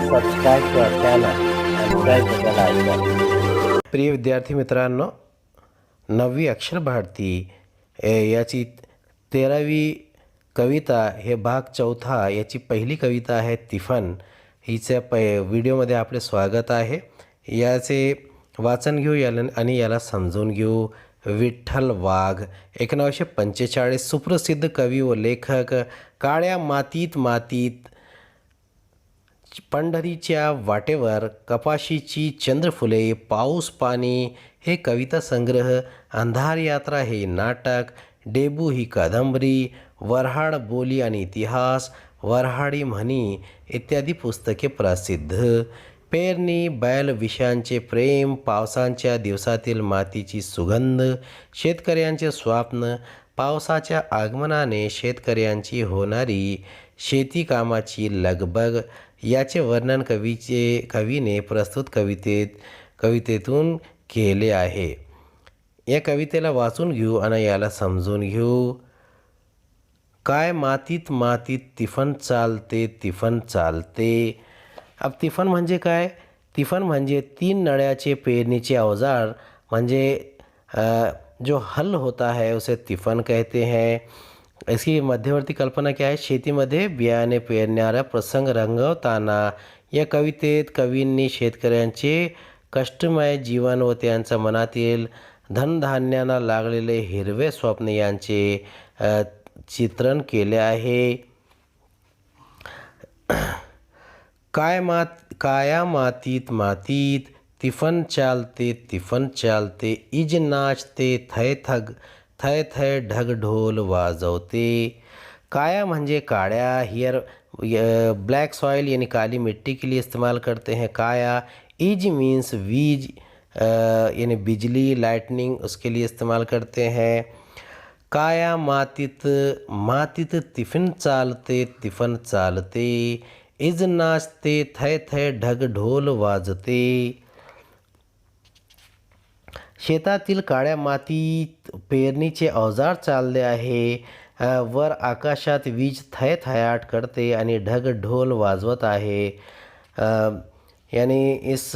subscribe to our channel and press the bell icon. प्रिय विद्यार्थी मित्रांनो, 9वी अक्षर भारती याची 13वी कविता हे भाग 4 याची पहिली कविता आहे तिफन. हिच्या व्हिडिओमध्ये आपले स्वागत आहे. याचे वाचन घेऊ आणि याला समजून घेऊ. विठ्ठल वाघ 1945 सुप्रसिद्ध कवी व लेखक. काळ्या मातीत मातीत पंढरीच्या वाटेवर कपाशीची चंद्रफुले, पाऊस पाणी हे कविता संग्रह, अंधार यात्रा हे नाटक, डेबू ही कादंबरी, वऱ्हाड बोली आणि इतिहास, वऱ्हाडी म्हणी इत्यादी पुस्तके प्रसिद्ध. पेरणी, बैल विषयांचे प्रेम, पावसांच्या दिवसातील मातीची सुगंध, शेतकऱ्यांचे स्वप्न, पावसाच्या आगमनाने शेतकऱ्यांची होणारी शेती कामाची लगबग याचे वर्णन कवीने प्रस्तुत कवितेतून केले आहे. या कवितेला वाचून घेऊ आणि याला समजून घेऊ. काय मातीत मातीत तिफन चालते, तिफन चालते. अब तिफन म्हणजे काय? तिफन म्हणजे 3 नळ्याचे पेरणीचे औजार, म्हणजे जो हल होता है उसे तिफन कहते हैं. इसकी मध्यवर्ती कल्पना क्या है? शेतीमध्ये बियाणे पेरणारा प्रसंग रंगवताना या कवितेत कवींनी शेतकऱ्यांचे कष्टमय जीवन व त्यांच्या मनातील धनधान्यांना लागलेले हिरवे स्वप्न यांचे चित्रण केले आहे. काया मातीत मातीत तिफन चालते, तिफन चालते. इज नाचते थय थय ढग ढोल वाजवते. काया म्हणजे काळ्या. हियर ब्लैक सॉइल यानी काली मिट्टी के लिए इस्तेमाल करते हैं काया. इज मीन्स वीज यानी बिजली, लाइटनिंग, उसके लिए इस्तेमाल करते हैं. काया मातीत मातीत तिफन चालते, तिफन चालते. इज नाचते थय थय ढग ढोल वाजते. शेतातील काळ्या मातीत पेरणीचे अवजार चालले आहे. वर आकाशात वीज थयथयाट करते आणि ढग ढोल वाजवत आहे. यानी इस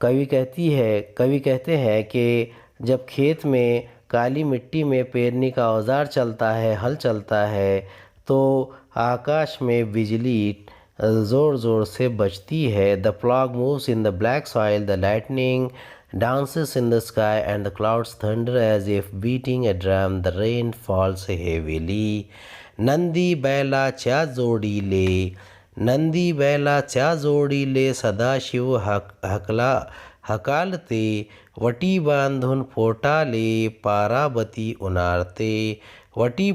कवि कहते हैं कि जब खेत में काली मिट्टी में पेरनी का औजार चलता है, हल चलता है, तो आकाश में बिजली ज़ोर ज़ोर से बजती है. The plough moves in the black soil, the lightning dances in the sky, and the clouds thunder as if beating a drum. The rain falls heavily. Nandi बैलाच्या जोडीले, नंदी बैलाच्या जोडीले सदाशिव हकालते. वटी बांधून पोटाले पाराबती उनारते. वटी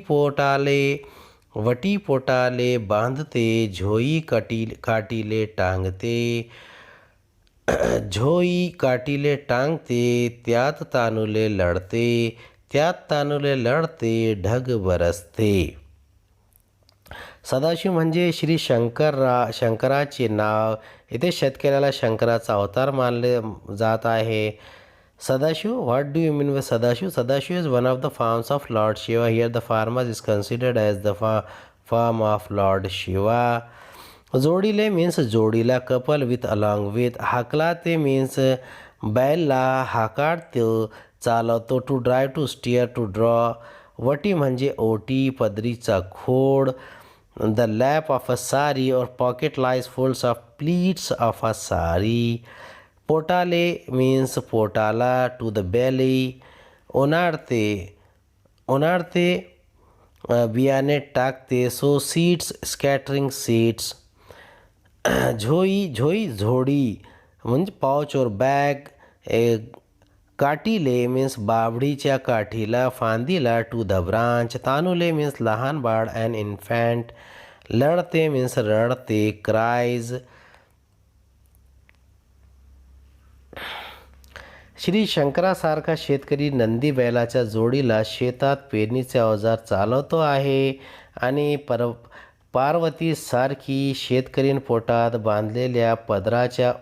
पोटाले बांधते, झोई काटीले टांगते. झोई काटीले टांगते, त्यात तानुले लढते, ढग बरसते. सदाशिव म्हणजे श्री शंकराचे नाव. इथे शेतकऱ्याला शंकराचा अवतार मानले जात आहे. Sadashiv, what do you mean by Sadashiv? Sadashiv is one of the forms of Lord Shiva. Here the farmer is considered as the form of Lord Shiva. जोडीले means जोडीला, couple with, along with. हाकलाते means बैलला हाकाडतो, चालवतो. to drive, to steer, to draw. वटी म्हणजे ओटी, पदरीचा खोड. The lap of a sari or pocket lies full of pleats of a sari. पोटाले means पोटाला, to the belly. उनाडते बियाणे टाकते. so seeds, scattering seeds. झोई झोडी म्हणजे pouch or bag. काटीले means बाभडीच्या काठीला, फांदीला, टू द ब्रांच. तानुले मीन्स लहान बाळ, अन इन्फॅन्ट. लढते मीन्स रडते, क्राईज. श्री शंकरासारखा शेतकरी नंदी बैलाच्या जोडीला शेतात पेरणीचे अवजार चालवतो आहे आणि पार्वती सारखी शेतकरीन पोटात बांधलेल्या पदराच्या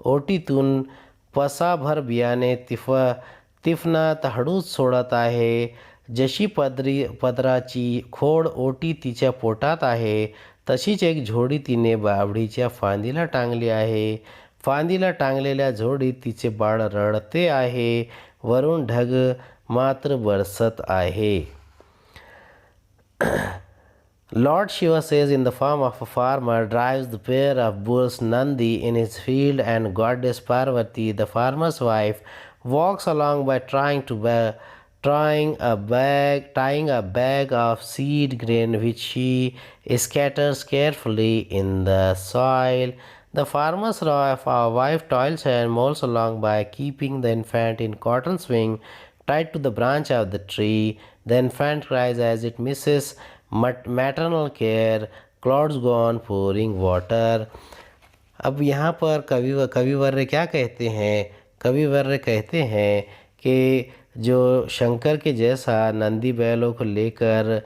ओटीतून पसाभर बियाणे तिफनात हळूच सोडत आहे. जशी पदराची खोड ओटी तिच्या पोटात आहे तशीच एक झोडी तिने बाभळीच्या फांदीला टांगली आहे. फांदीला टांगलेल्या झोडीत तिचे बाळ रडते आहे. वरून ढग मात्र बरसत आहे. Lord Shiva says in the form of a farmer drives the pair of bulls Nandi in his field, and goddess Parvati, the farmer's wife, walks along by tying a bag of seed grain which she scatters carefully in the soil. The farmer's wife toils and mows along by keeping the infant in cotton swing tied to the branch of the tree. The infant cries as it misses maternal care. Clouds go on pouring water. अब यहाँ पर कविवर्य क्या कहते हैं? कविवर्य कहते हैं कि जो शंकर के जैसा नंदी बैलों को लेकर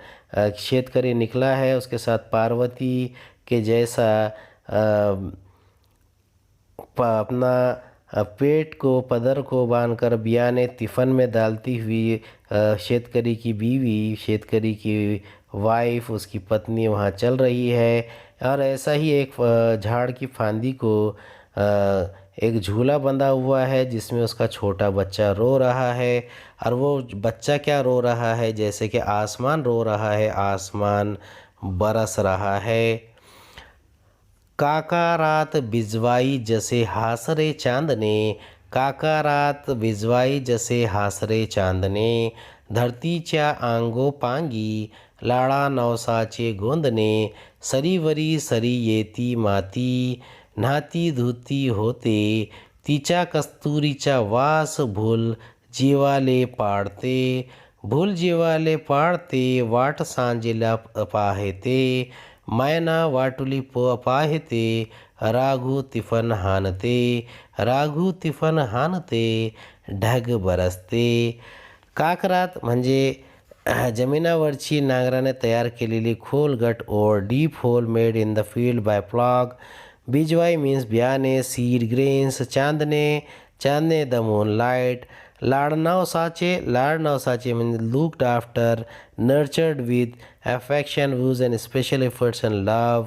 शेतकरी निकला है, उसके साथ पार्वती के जैसा अपना पेट को पदर को बांधकर बियाने तिफन में डालती हुई शेतकरी की बीवी, शेतकरी की वाइफ, उसकी पत्नी वहाँ चल रही है। और ऐसा ही एक झाड़ की फांदी को एक झूला बंधा हुआ है जिसमें उसका छोटा बच्चा रो रहा है। और वो बच्चा क्या रो रहा है? जैसे कि आसमान रो रहा है, आसमान बरस रहा है। काका रात बिजवाई जसे हासरे चांदने, काका रात बिजवाई जसे हासरे चांदने, धरतीच्या अंगोपांगी लाडा नवसाचे गोंदणे, सरीवरी सरी येती माती, न्हाती धुती होते, तिच्या कस्तुरीचा वास भूल जीवाले पाडते, भूल जीवाले पाडते, वाट सांजेला पाहते, मैना वाटुली पाहते, राघू तिफन हानते, राघू तिफन हानते, ढग बरसते. काकरात म्हणजे जमिनावरची नांगराने तयार केलेली खोल गट or, deep hole made in the field by plough. बिजवाई मीन्स बियाणे, सीड ग्रेन्स. चांदणे, चांदणे द मूनलाइट. लाड नवसाचे म्हणजे looked after, nurtured with affection, use and special efforts and love.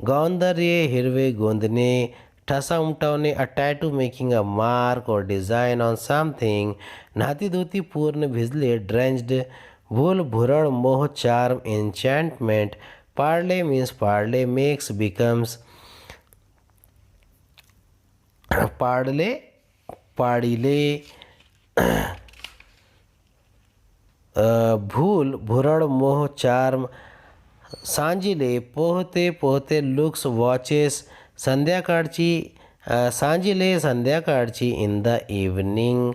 गौंदर्य हिरवे गोंदणे, ठसा उमटवणे, a tattoo making a mark or design on something. न्हाती धोती पूर्ण भिजले, ड्रेंच्ड. भूल भुरळ मोह चार्म एन्चॅन्टमेंट. पाडले मीन्स पाडले, मेक्स बिकम्स. पाडले पाडिले. भूल भुरळ मोह चार्म. सांजिले पोहते पोहते, लुक्स वॉचेस. संध्याकाळची सांजिले संध्याकाळची, इन द इव्हनिंग.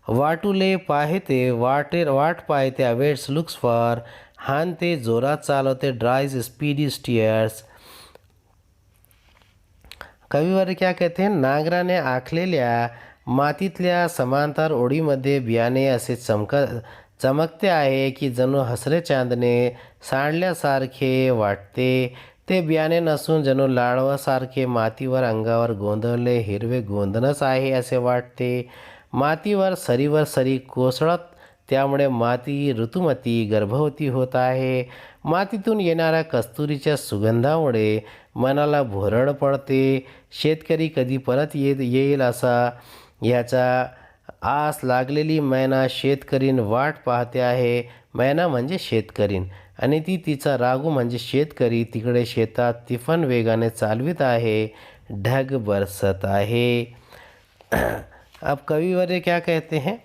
वाटुले पाहते, वाट पाहते, अवेट्स लुक्स फॉर. हानते जोरात चालवते, ड्राइज स्पीडी स्टीयर्स. कविवर्य क्या कहते हैं? नांगराने आखलेल्या मातीतल्या समांतर ओळीमध्ये बियाणे असे चमकते आहे की जणू हसरे चांदणे सांडल्यासारखे वाटते. ते बियाणे नसून जणू लाडवासारखे मातीवर अंगावर गोंधळले हिरवे गोंधनच आहे असे वाटते. मातीवर सरीवर सरी कोसळत, त्यामुळे माती ऋतुमती गर्भवती होत आहे. मातीतून येणाऱ्या कस्तुरीच्या सुगंधामुळे मनाला भुरळ पडते. शेतकरी कधी परत येईल असा ह्याचा आस लागलेली मैना शेतकरीन वाट पाहते आहे. मैना म्हणजे शेतकरीन आणि ती तिचा राघू म्हणजे शेतकरी तिकडे शेतात तिफन वेगाने चालवित आहे. ढग बरसत आहे. अब कविवर्य क्या कहते हैं?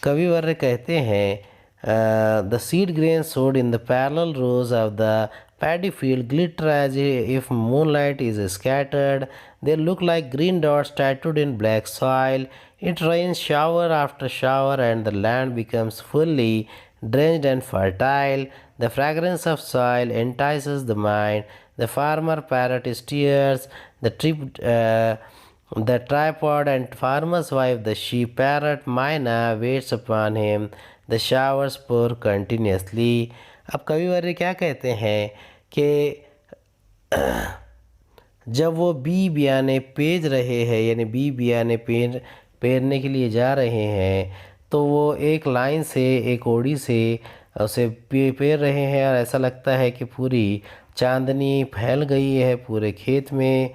कविवर्य कहते हैं द सीड ग्रेन सोड in the parallel rose of the paddy field glitter as if moonlight is scattered. They look like green dots tattooed in black soil. It rains shower after shower and the land becomes fully drenched and fertile. The fragrance of soil entices the mind. The farmer parrot steers the tripod, and farmer's wife, the sheep parrot Mina, waits upon him. The showers pour continuously. अब कविवर्य क्या कहते हैं कि जब वो बियाने page रहे हैं, यानी बियाने पेरने के लिए जा रहे हैं, तो वो एक लाइन से, एक ओड़ी से उसे पेर रहे हैं और ऐसा लगता है कि पूरी चांदनी फैल गई है पूरे खेत में।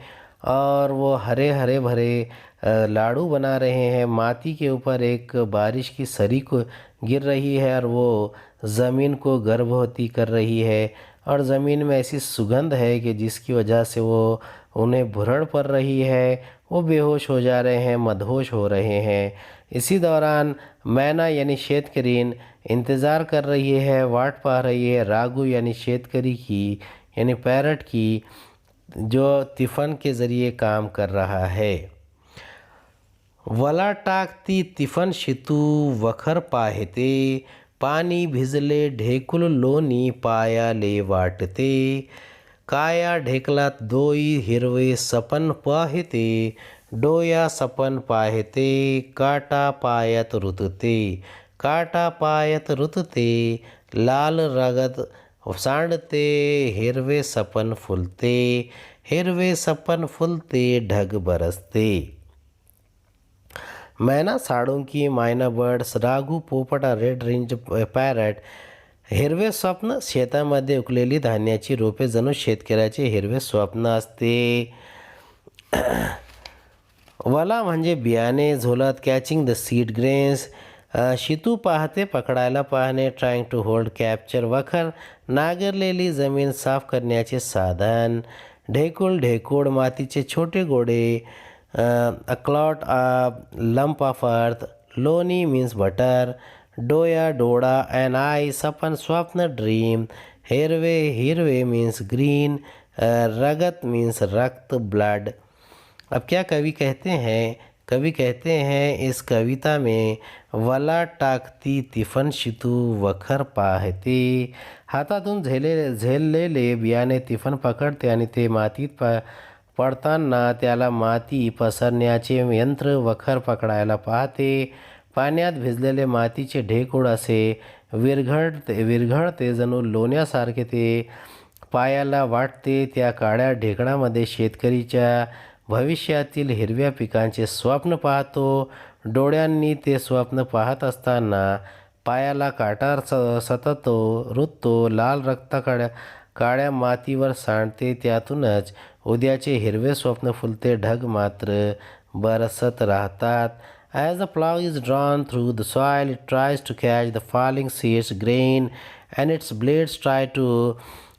और वो हरे हरे भरे लाड़ू बना रहे हैं। माटी के ऊपर एक बारिश की सरी को गिर रही है और वो ज़मीन को गर्भवती कर रही है। और ज़मीन में ऐसी सुगंध है कि जिसकी वजह से वो उन्हें भुरड़ पड़ रही है। वो बेहोश हो जा रहे हैं, मदहोश हो रहे हैं। इसी दौरान मैना यानी शेतकरीन इंतज़ार कर रही है, वाट पा रही है रागू यानी शेतकरी की, यानी पैरट की, जो तिफन के ज़रिए काम कर रहा है। वला टाकती तिफन शितू वखर पाहते, पाणी भिजले ढेकुल लोणी पायाले वाटते, काया ढेकलात दोई हिरवे सपन पाहते, डोया सपन पाहते, काटा पायात रुतते, काटा पायात रुतते, लाल रगत सांडते, हिरवे सपन फुलते, हिरवे सपन फुलते, ढग बरसते। मैना साळुंकी, मायना बर्ड्स, राघू पोपट, रेड रिंज पॅरट. हिरवे स्वप्न, शेतामध्ये उगलेली धान्याची रोपे जणू शेतकऱ्याचे हिरवे स्वप्न असते. वला म्हणजे बियाणे, झोलात catching the seed grains. Shitu पाहते, पकडायला पाहणे, ट्राईंग टू होल्ड कॅप्चर. वखर, नांगरलेली जमीन साफ करण्याचे साधन. ढेकूळ, ढेकूळ, मातीचे छोटे गोळे. A clot, a lump of earth. Loni means butter. Doya, doda, an eye. Sapan, swapna, dream. Hirve, hirve means green. Ragat means रक्त, blood. अब क्या कवि कहते हैं? कवि कहते हैं इस कविता में वला टाकती तिफन शितू वखर पाहते. हातातून झेललेले बियाणे तिफन पकडते आणि ते मातीत पडताना त्याला माती पसरण्याचे यंत्र वखर पकडायला पाहते. पाण्यात भिजलेले मातीचे ढेकूळ असे विरघळते जणू लोण्यासारखे ते पायाला वाटते. त्या काळ्या ढेकळामध्ये शेतकरीच्या भविष्यातील हिरव्या पिकांचे स्वप्न पाहतो. डोळ्यांनी ते स्वप्न पाहत असताना पायाला काटा सततो, रुततो, लाल रक्त काळ्या मातीवर सांडते. त्यातूनच उद्याचे हिरवे स्वप्न फुलते. ढग मात्र बरसत राहतात. As the plow is drawn through the soil, it tries to catch the falling seeds grain, and its blades try to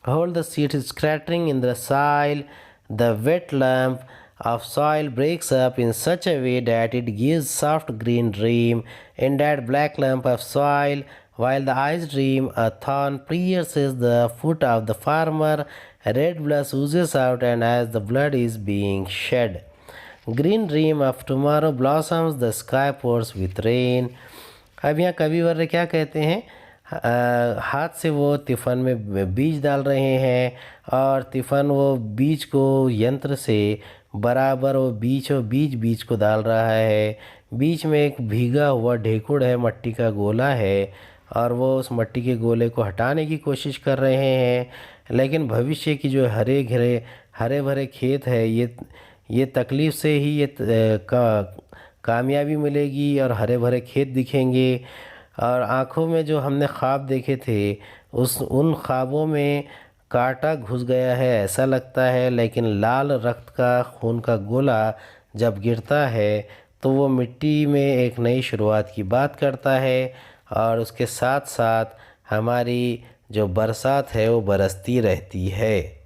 hold the seeds scattering in the soil. The wet lump of soil breaks up in such a way that it gives soft green dream in that black lump of soil. While the eyes dream, a thorn pierces the foot of the farmer. Red blood oozes out, and as the blood is being shed, green dream of tomorrow blossoms. The sky pours with rain. अब यहाँ कविवर्य क्या कहते हैं? हाथ से वो तिफन में बीज डाल रहे हैं और तिफन वो बीज को यंत्र से बराबर वो बीज को डाल रहा है. बीच में एक भीगा हुआ ढेकुड़ है, मट्टी का गोला है, और वो उस मट्टी के गोले को हटाने की कोशिश कर रहे हैं. लेकिन भविष्य की जो हरे भरे खेत है, ये तकलीफ़ से ही ये कामयाबी मिलेगी और हरे भरे खेत दिखेंगे. और आँखों में जो हमने ख्वाब देखे थे उन ख्वाबों में कांटा घुस गया है ऐसा लगता है. लेकिन लाल रक्त का खून का गोला जब गिरता है तो वो मिट्टी में एक नई शुरुआत की बात करता है और उसके साथ साथ हमारी जो बरसात है वो बरसती रहती है.